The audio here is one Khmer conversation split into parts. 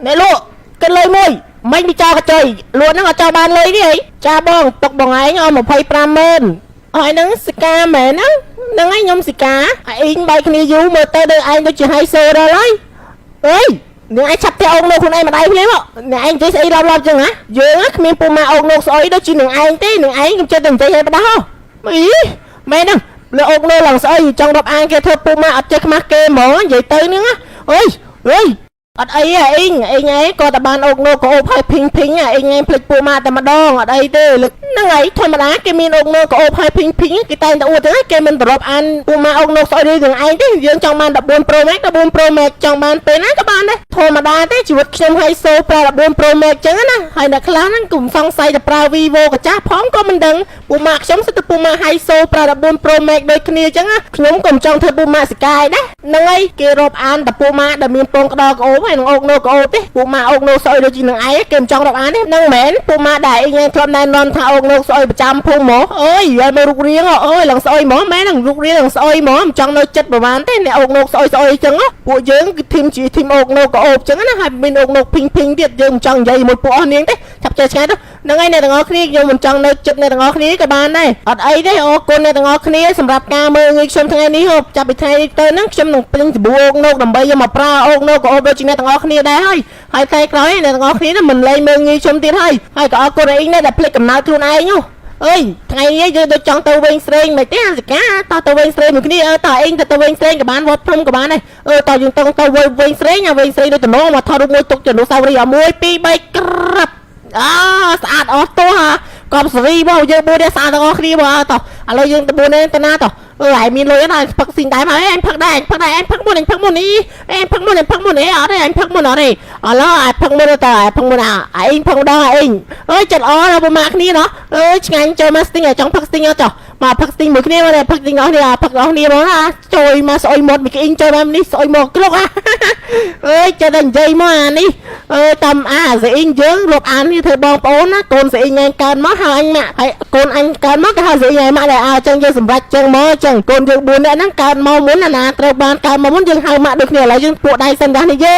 nè lụa cái lôi môi mấy đi cho cái chơi luôn nó cho ban lôi đi cha bong tộc bong ấy ngon một phay pramen hỏi nắng ska mẹ nắng ấy nhom ska anh bay cái này du mà tới đây anh tôi chỉ hay sơ rồi đấy ơi nè anh chặt theo ông nô con em mà đây thế mà nè anh chỉ xây lo chừng hả dương á miền puma ông nô soi đó chỉ nè anh thế nè anh cũng chơi từng chơi hay đó ý mẹ nè lỡ ông nô lần soi trong đập anh kia thôi puma ở chơi mắc kê mỏ vậy tới nữa ơi ơi ở đây anh ấy coi tập ban ông nô có ốp hai ping anh em plek pumaแต่มาดองở đây thế lực nó ngày thôi mà đá cái miền ông nô có ốp hai ping cái tay ta uống thế cái mình đập anh puma ông nô soi đi từng anh thế dương trong ban đập buôn pro max trong banเป็นนะcác bạn đấy thôi mà đá thế chỉ vật xem hay show ปลาดับบุญ pro max ចឹងណាហើយអ្នកខ្លះហ្នឹងកុំសង្ស័យតែប្រើ vivo កចាស់ផងក៏មិនដឹង puma ខ្ញុំសិតតែ puma hay show ปลาดับบุญ pro max ដូចគ្នាចឹងណាខ្ញុំក៏មិនចង់ធ្វើ puma ស្កាយដែរហ្នឹងហើយគេរាប់អានតែ puma ដែលមានពងក្តោក្អូបហើយនឹងអូកណូក្អូបទេ puma អូកណូស្អុយដូចជានឹងឯងគេមិនចង់រាប់អានទេហ្នឹងមែន puma ដែលឯងធ្លាប់ណែនាំថាអូកណូស្អុយប្រចាំភូមិហ្មងអើយយកមើលរូបរាងអើយឡើងស្អុយហ្មងមែនហ្នឹងរូបរាងឡើងស្អុយហ្មងមិនចង់នៅចិត្តប្រហែលទេអ្នកអូកណូស្អុយចឹងពួកយើងគឺធីមជាធីមអូកណូក្អូបចឹងណាហើយមានអូកណូភីងទៀតយើងមិនចង់និយាយមួយពួកអស់នាងទេចាប់ចេះឆ្ងាយទៅហ្នឹងហើយអ្នកទាំងអស់គ្នាខ្ញុំមិនចង់នៅចិត្តអ្នកទាំងអស់គ្នាក៏បានដែរអត់អីទេអរគុណអ្នកទាំងអស់គ្នាសម្រាប់ការមើលងាយខ្ញុំថ្ងៃនេះហូបចាប់ពីថ្ងៃនេះទៅហ្នឹងខ្ញុំនឹងពេញច្បួរអូកណូដើម្បីយកមកប្រើអូកណូក្អូបដូចជាអ្នកទាំងអស់គ្នាដែរហើយថ្ងៃក្រោយអ្នកទាំងអស់គ្នាមិនលែងមើលងាយខ្ញុំទៀតហើយក៏អរគុណឯងដែរដែលភ្លេចកំណើតខ្លួនឯងអើយថ្ងៃនេះយើងដូចចង់ទៅវិញស្រេងមិនទេសិកាទៅវិញស្រេងមួយគ្នាតើឯងទៅវិញស្រេងក៏បានវត្តព្រំក៏បានដែរតើយើងទៅវិញស្រេងវិញស្រេងដូចតំណងមកថតរូបមួយទុកចនុសាវរីយ៍1 2 3ក្រាប់ស្អាតអស់ទោះកុំសេរីបងយើង4នេះស្អាតទាំងអស់គ្នាបងតោះឥឡូវយើងទៅ4នេះទៅណាតោះហើយមានលុយណាផឹកស៊ីដែរមកអញផឹកដែរអញផឹកមុននេះអញផឹកមុននេះអត់ទេអញផឹកមុនអត់ទេឥឡូវអញផឹកមុនទៅផឹកមុនឯងផឹកដល់ឯងអើយចិត្តអដល់ប្រមាគ្នាណោះឆ្ងាញ់ចូលមកស្ទីងចង់ផឹកស្ទីងចុះមកផឹកស្ទីងមួយគ្នាមកផឹកស្ទីងអស់នេះផឹកអស់នេះបងណាជួយមកស្អុយមាត់មួយគេអ៊ីងចូលមកនេះស្អុយមកគ្រុកអើយចិត្តតែនិយាយមកអានេះតាមស្អីយើងរាប់អាននេះធ្វើបងប្អូនណាកូនស្អីញ៉ែងកើនមកហើយអញម៉ាក់ហើយកូនអញកើនមកគេហៅស្អីញ៉ែម៉ាក់ដែរអញ្ចឹងយើងសម្រេចចឹងមកចឹងកូនយើង4នាក់ហ្នឹងកើតមកមុនណាត្រូវបានកើតមកមុនយើងហៅម៉ាក់ដូចគ្នាឥឡូវយើងពួកដៃសិនដែរនេះយេ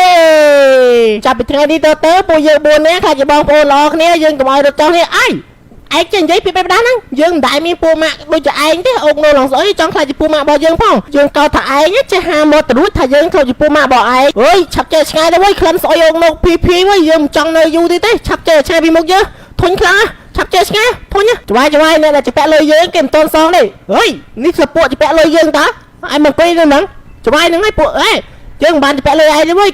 ចាប់ពីថ្ងៃនេះទៅពួកយើង4នាក់ថាជាបងប្អូនល្អគ្នាយើងកុំឲ្យរត់ចោលនេះឯងចេះនិយាយពីបែបហ្នឹងយើងមិនដែលមានពូម៉ាក់ដូចជាឯងទេអូកណូឡងស្អុយចង់ខ្លាចជាពូម៉ាក់របស់យើងផងយើងកោតថាឯងចេះហាមកទៅរួចថាយើងធ្វើជាពូម៉ាក់របស់ឯងអើយឆាប់ចេះឆ្ងាយទៅវិញក្លិនស្អុយអូកណូភីវិញយើងមិនចង់នៅយូរទៀតទេឆាប់ចេះឆ្ងាយពីមុខយើងធុញខ្លាំងឆាប់ចេះឆ្ងាយធុញច្បាយអ្នកដែលជពាក់លុយយើងគេមិនតន់សងទេអើយនេះជាពួកជពាក់លុយយើងតើឯងមកអង្គុយនៅហ្នឹងច្បាយហ្នឹងឯងពួកយើងមិនបានជពាក់លុយឯងទេវិញ